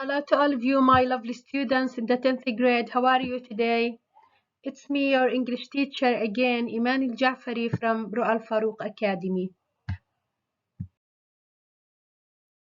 Hello to all of you, my lovely students in the 10th grade. How are you today? It's me, your English teacher again, Iman Al-Jafari from Ru Al Farouk Academy.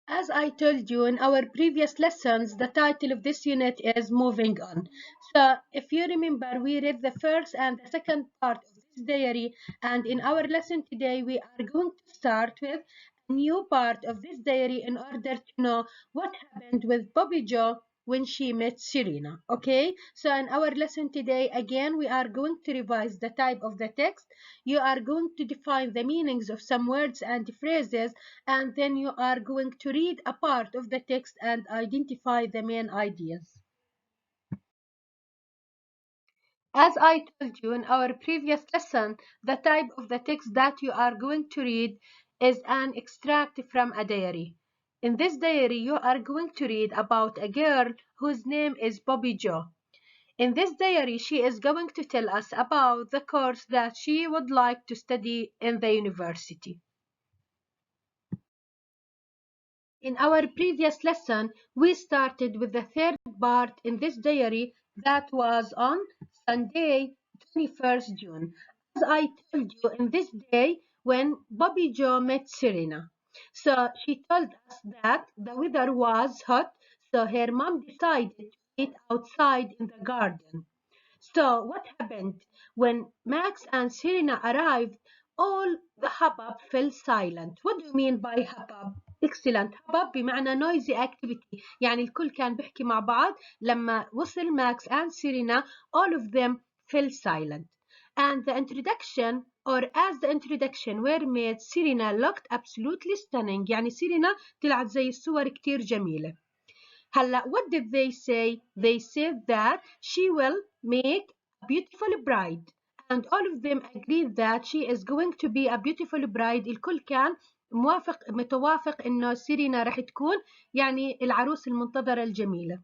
As I told you in our previous lessons, the title of this unit is Moving On. So, if you remember, we read the first and the second part of this diary, and in our lesson today, we are going to start with a new part of this diary in order to know what happened with Bobby Joe when she met Serena. Okay, so in our lesson today, again, we are going to revise the type of the text. You are going to define the meanings of some words and phrases, and then you are going to read a part of the text and identify the main ideas. As I told you in our previous lesson, the type of the text that you are going to read is an extract from a diary. In this diary, you are going to read about a girl whose name is Bobby Joe. In this diary, she is going to tell us about the course that she would like to study in the university. In our previous lesson, we started with the third part in this diary that was on Sunday, 21st June. As I told you, in this day when Bobby Joe met Serena. So she told us that the weather was hot, so her mom decided to eat outside in the garden. So what happened? When Max and Serena arrived, all the hubbub fell silent. What do you mean by hubbub? Excellent. hubbub بمعنى noisy activity. يعني الكل كان بيحكي مع بعض. لما وصل Max and Serena, all of them fell silent. And the introduction, or as the introduction were made, Serena looked absolutely stunning. يعني سيرينا طلعت زي الصور كتير جميلة. هلا what did they say? They said that she will make a beautiful bride, and all of them agreed that she is going to be a beautiful bride. الكل كان متوافق انه سيرينا رح تكون يعني العروس المنتظرة الجميلة.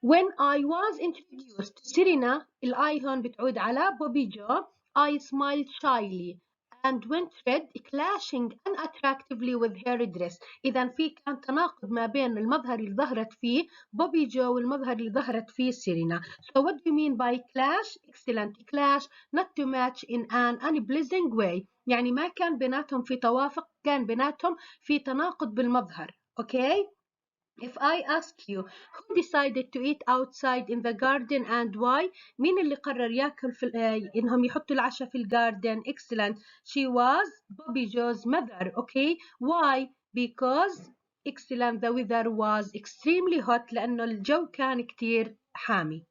When I was introduced to Serena, الآي هون بتعود على بوبي جو, I smiled shyly and went red, clashing unattractively with her dress. إذا في كان تناقض ما بين المظهر اللي ظهرت فيه بوبي جو والمظهر اللي ظهرت فيه سيرينا. So what do you mean by clash? Excellent. Clash, not to match in an unpleasing way. يعني ما كان بيناتهم في توافق, كان بيناتهم في تناقض بالمظهر. Okay? If I ask you, who decided to eat outside in the garden and why? مين اللي قرر ياكل إنهم يحطوا العشاء في الجاردن? Excellent. She was Bobby Joe's mother. Okay. Why? Because excellent. The weather was extremely hot لأنه الجو كان كتير حامي.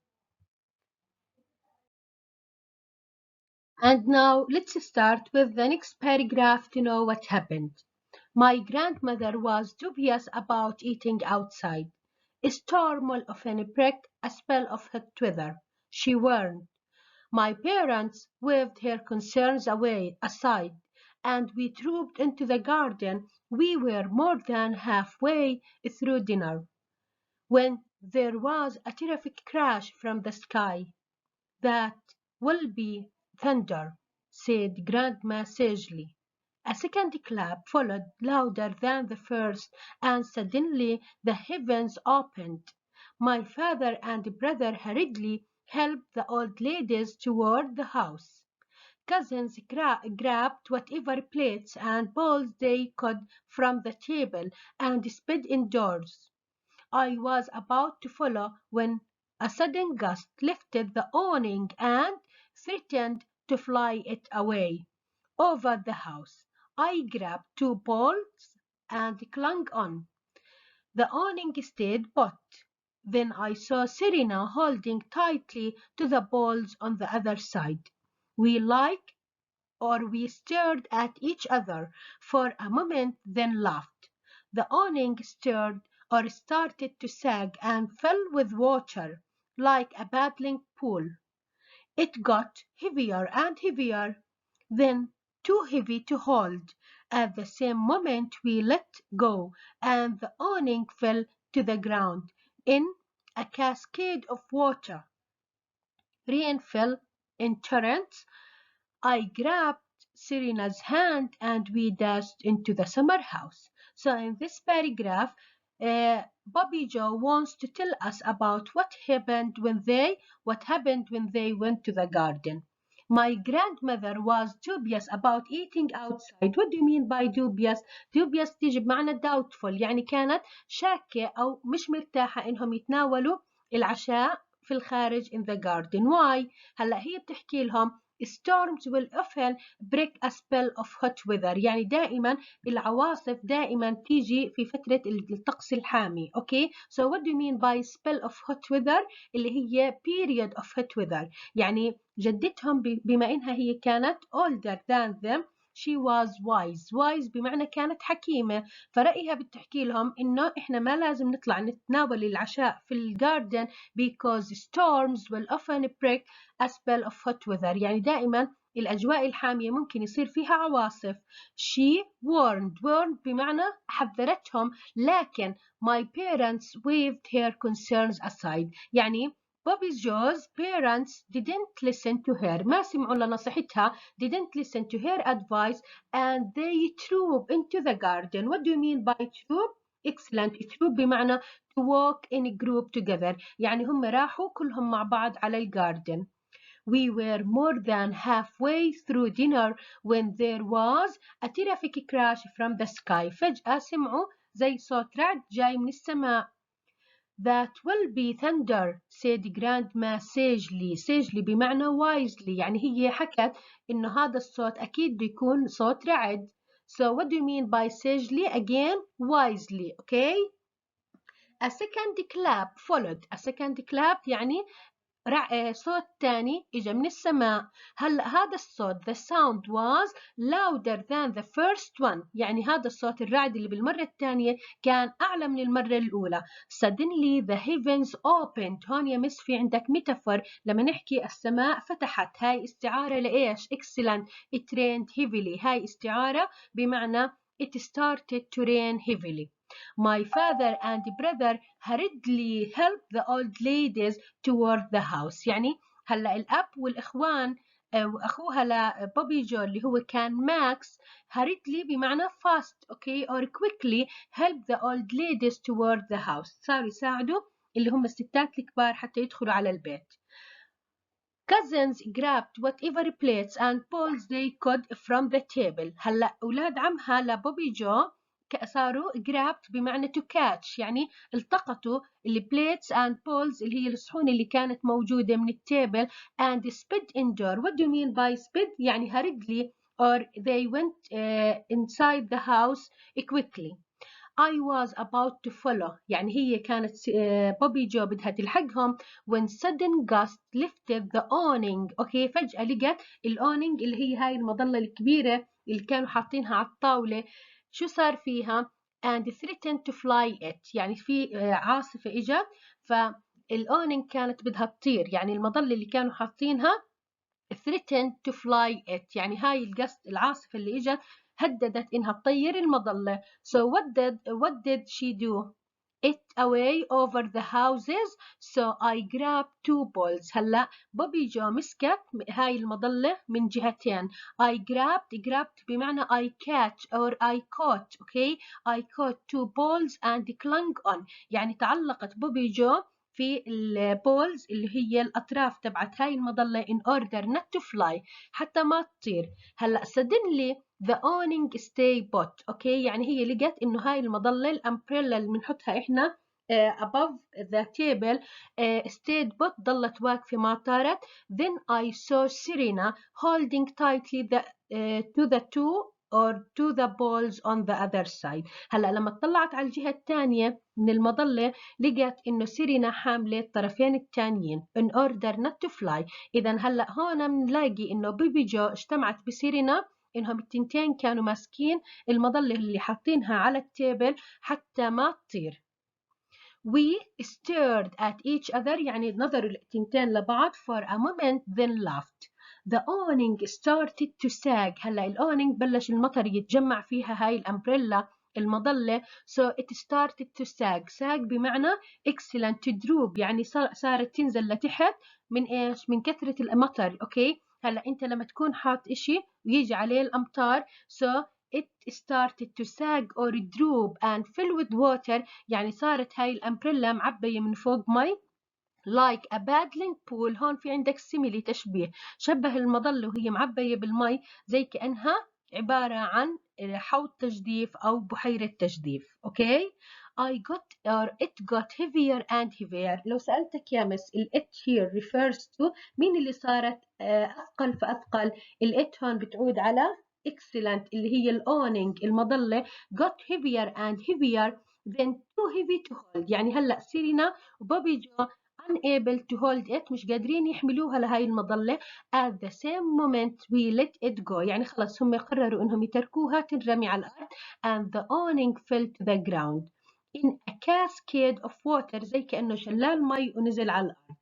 And now let's start with the next paragraph to know what happened. My grandmother was dubious about eating outside. A storm will often break a spell of hot weather, she warned. My parents waved her concerns aside, and we trooped into the garden. We were more than halfway through dinner when there was a terrific crash from the sky. That will be thunder, said Grandma sagely. A second clap followed, louder than the first, and suddenly the heavens opened. My father and brother hurriedly helped the old ladies toward the house. Cousins grabbed whatever plates and bowls they could from the table and sped indoors. I was about to follow when a sudden gust lifted the awning and threatened to fly it away over the house. I grabbed two poles and clung on. The awning stayed put. Then I saw Serena holding tightly to the poles on the other side. We stared at each other for a moment, then laughed. The awning stirred or started to sag and fill with water like a babbling pool. It got heavier and heavier, then too heavy to hold. At the same moment we let go, and the awning fell to the ground in a cascade of water. Rain fell in torrents. I grabbed Serena's hand and we dashed into the summer house. So in this paragraph, Bobby Joe wants to tell us about what happened when they went to the garden. My grandmother was dubious about eating outside. What do you mean by dubious? Dubious تيجي بمعنى doubtful، يعني كانت شاكة أو مش مرتاحة إنهم يتناولوا العشاء في الخارج in the garden. Why؟ هلأ هي بتحكي لهم storms will often break a spell of hot weather، يعني دائما العواصف دائما تيجي في فترة الطقس الحامي. Okay, so what do you mean by spell of hot weather؟ اللي هي period of hot weather، يعني جدتهم بما إنها هي كانت older than them she was wise بمعنى كانت حكيمة، فرأيها بتحكي لهم إنه إحنا ما لازم نطلع نتناول العشاء في الجاردن because storms will often break a spell of hot weather، يعني دائما الأجواء الحامية ممكن يصير فيها عواصف. she warned بمعنى حذرتهم، لكن my parents waved her concerns aside، يعني Bobby Joe's parents didn't listen to her، ما سمعوا لنصيحتها، didn't listen to her advice and they trooped into the garden. What do you mean by troop؟ excellent. troop بمعنى to walk in a group together، يعني هم راحوا كلهم مع بعض على الجاردن. We were more than halfway through dinner when there was a terrific crash from the sky. فجأة سمعوا زي صوت رعد جاي من السماء. That will be thunder said grandma sagely. sagely بمعنى wisely، يعني هي حكت إنه هذا الصوت أكيد بيكون صوت رعد. So what do you mean by sagely? Again, wisely. Okay. A second clap followed. A second clap يعني صوت تاني إجا من السماء. هلأ هذا الصوت the sound was louder than the first one، يعني هذا الصوت الرعد اللي بالمرة الثانية كان أعلى من المرة الأولى. Suddenly the heavens opened. هون يا مس في عندك ميتافور، لما نحكي السماء فتحت، هاي استعارة لإيش؟ excellent. It rained heavily. هاي استعارة بمعنى it started to rain heavily. My father and brother hurriedly helped the old ladies toward the house، يعني هلا الأب والإخوان وأخوها لبوبي جو اللي هو كان ماكس hurriedly بمعنى fast okay or quickly help the old ladies toward the house، صاروا يساعدوا اللي هم الستات الكبار حتى يدخلوا على البيت. Cousins grabbed whatever plates and bowls they could from the table. هلا أولاد عمها لبوبي جو صاروا grabbed بمعنى to catch، يعني التقطوا plates and bowls اللي هي الصحون اللي كانت موجودة من التيبل and sped indoor. What do you mean by sped؟ يعني hurriedly or they went inside the house quickly. I was about to follow، يعني هي كانت بوبي جو بدها تلحقهم when sudden gust lifted the awning. اوكي فجأة لقت الأونينج اللي هي هاي المظلة الكبيرة اللي كانوا حاطينها على الطاولة، شو صار فيها؟ and threatened to fly it، يعني في عاصفة اجت فالأونينج كانت بدها تطير، يعني المظلة اللي كانوا حاطينها threatened to fly it، يعني هاي القصد العاصفة اللي اجت هددت إنها تطير المظلة. So what did she do? It away over the houses. So I grabbed two balls. هلا بوبي جو مسكت هاي المظلة من جهتين. I grabbed بمعنى I catch or I caught. Okay, I caught two balls and clung on. يعني تعلقت بوبي جو في البولز اللي هي الأطراف تبعت هاي المظلة in order not to fly حتى ما تطير. هلا suddenly the awning stay put. اوكي يعني هي لقت انه هاي المظلة الامبريلا اللي بنحطها احنا above the table stayed put، ضلت واقفة ما طارت. Then I saw Serena holding tightly to the two or to the balls on the other side. هلا لما اطلعت على الجهة الثانية من المظلة لقيت انه سيرينا حاملة الطرفين الثانيين in order not to fly. اذا هلا هون بنلاقي انه بيبي جو اجتمعت بسيرينا انهم التنتين كانوا ماسكين المظلة اللي حاطينها على التيبل حتى ما تطير. We stared at each other، يعني نظروا التنتين لبعض for a moment then laughed. The awning started to sag. هلا الأونينج بلش المطر يتجمع فيها هاي الأمبريلا المظلة so it started to sag بمعنى excellent to droop، يعني صارت تنزل لتحت من إيش؟ من كثرة المطر. أوكي هلا أنت لما تكون حاط إشي ويجي عليه الأمطار so it started to sag or droop and fill with water. يعني صارت هاي الأمبريلا معبية من فوق مي. like a paddling pool. هون في عندك simile تشبيه، شبه المظلة وهي معبية بالمي زي كأنها عبارة عن حوض تجديف أو بحيرة تجديف. أوكي. I got or it got heavier and heavier. لو سألتك يا مس ال it here refers to مين اللي صارت أثقل فأثقل؟ ال it هون بتعود على excellent اللي هي الأونينج المظلة. got heavier and heavier then too heavy to hold. يعني هلأ سيرينا وبوبي جو unable to hold it مش قادرين يحملوها لهاي المظلة. at the same moment we let it go. يعني خلص هم قرروا انهم يتركوها تنرمي على الارض. and the awning fell to the ground in a cascade of water. زي كأنه شلال مي ونزل على الارض.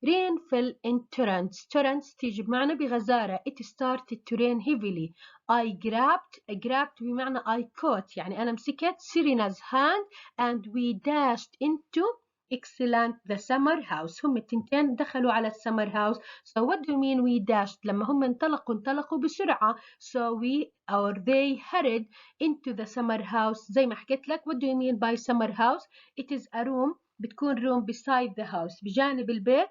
rain fell in torrents. torrents تيجي بمعنى بغزارة. it started to rain heavily. I grabbed بمعنى I caught يعني أنا مسكت سيرينا's hand and we dashed into excellent the summer house. هم التنتين دخلوا على السمر هاوس. so what do you mean we dashed؟ لما هم انطلقوا بسرعة. so we or they hurried into the summer house. زي ما حكيت لك what do you mean by summer house؟ it is a room بتكون room beside the house بجانب البيت.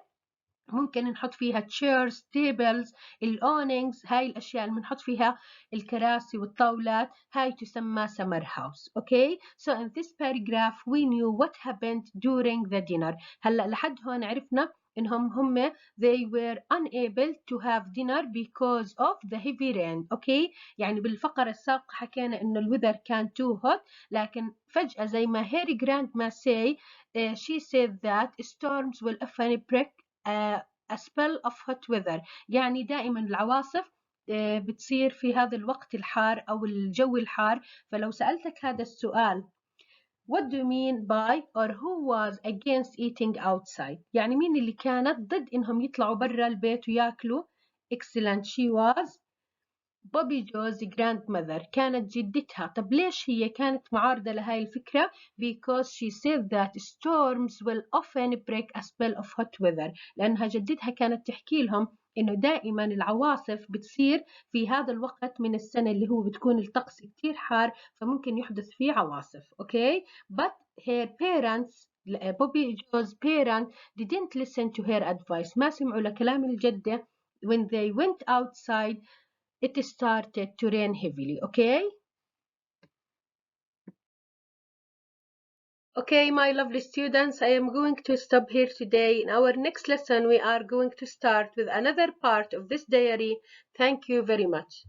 ممكن نحط فيها chairs, tables, awnings. هاي الأشياء اللي بنحط فيها الكراسي والطاولات هاي تسمى summer house. Okay, so in this paragraph we knew what happened during the dinner. هلا لحد هون عرفنا إنهم they were unable to have dinner because of the heavy rain. Okay, يعني بالفقرة السابقة حكينا إنه الweather كان too hot، لكن فجأة زي ما هيري جراندما say she said that storms will often break a spell of hot weather. يعني دائما العواصف بتصير في هذا الوقت الحار أو الجو الحار. فلو سألتك هذا السؤال what do you mean by or who was against eating outside؟ يعني مين اللي كانت ضد إنهم يطلعوا برا البيت وياكلوا؟ excellent she was بوبي جوز grandmother. كانت جدتها. طب ليش هي كانت معارضة لهاي الفكرة؟ because she said that storms will often break a spell of hot weather. لأنها جدتها كانت تحكي لهم إنه دائما العواصف بتصير في هذا الوقت من السنة اللي هو بتكون الطقس كتير حار فممكن يحدث فيه عواصف. أوكي. but her parents بوبي جوز parents didn't listen to her advice. ما سمعوا لكلام الجدة. when they went outside it started to rain heavily. Okay. Okay, my lovely students, I am going to stop here today. In our next lesson, we are going to start with another part of this diary. Thank you very much.